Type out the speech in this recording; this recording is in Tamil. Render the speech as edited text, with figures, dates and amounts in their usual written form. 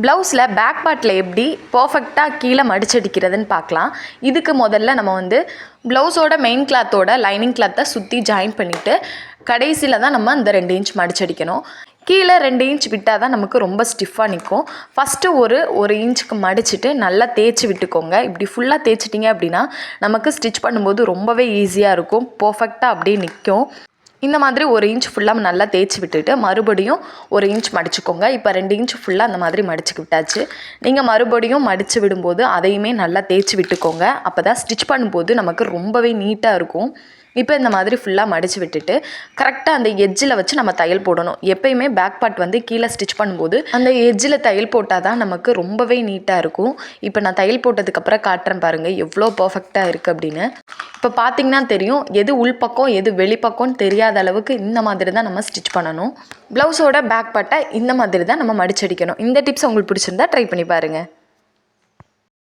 ப்ளவுஸில் பேக் பார்ட்டில் எப்படி பர்ஃபெக்டாக கீழே மடிச்சடிக்கிறதுன்னு பார்க்கலாம். இதுக்கு முதல்ல நம்ம ப்ளவுஸோட மெயின் கிளாத்தோட லைனிங் கிளாத்தை சுற்றி ஜாயின் பண்ணிவிட்டு கடைசியில் தான் நம்ம அந்த 2 இன்ச் மடிச்சடிக்கணும். கீழே 2 இன்ச் விட்டால் தான் நமக்கு ரொம்ப ஸ்டிஃபாக நிற்கும். ஃபஸ்ட்டு ஒரு இன்ச்சுக்கு மடிச்சுட்டு நல்லா தேய்ச்சி விட்டுக்கோங்க. இப்படி ஃபுல்லாக தேய்ச்சிட்டிங்க அப்படின்னா நமக்கு ஸ்டிச் பண்ணும்போது ரொம்பவே ஈஸியாக இருக்கும். பர்ஃபெக்டாக அப்படியே நிற்கும். இந்த மாதிரி 1 இன்ச் ஃபுல்லாக நல்லா தேய்ச்சி விட்டுட்டு மறுபடியும் 1 இன்ச் மடிச்சுக்கோங்க. இப்போ 2 இன்ச் ஃபுல்லாக அந்த மாதிரி மடிச்சு விட்டாச்சு. நீங்கள் மறுபடியும் மடித்து விடும்போது அதையுமே நல்லா தேய்ச்சி விட்டுக்கோங்க. அப்போ தான் ஸ்டிச் பண்ணும்போது நமக்கு ரொம்பவே நீட்டாக இருக்கும். இப்போ இந்த மாதிரி ஃபுல்லாக மடித்து விட்டுட்டு கரெக்டாக அந்த எட்ஜில் வச்சு நம்ம தையல் போடணும். எப்பயுமே பேக் பார்ட் கீழே ஸ்டிச் பண்ணும்போது அந்த எட்ஜில் தையல் போட்டால் தான் நமக்கு ரொம்பவே நீட்டாக இருக்கும். இப்போ நான் தையல் போட்டதுக்கப்புறம் காட்டுறேன் பாருங்கள் எவ்வளோ பர்ஃபெக்டாக இருக்குது அப்படின்னு. இப்போ பார்த்தீங்கன்னா தெரியும் எது உள்பக்கம் எது வெளிப்பக்கம்னு தெரியாத அளவுக்கு இந்த மாதிரி தான் நம்ம ஸ்டிச் பண்ணணும். ப்ளவுஸோட பேக் பார்ட்டை இந்த மாதிரி தான் நம்ம மடிச்சடிக்கணும். இந்த டிப்ஸ் உங்களுக்கு பிடிச்சிருந்தா ட்ரை பண்ணி பாருங்கள்.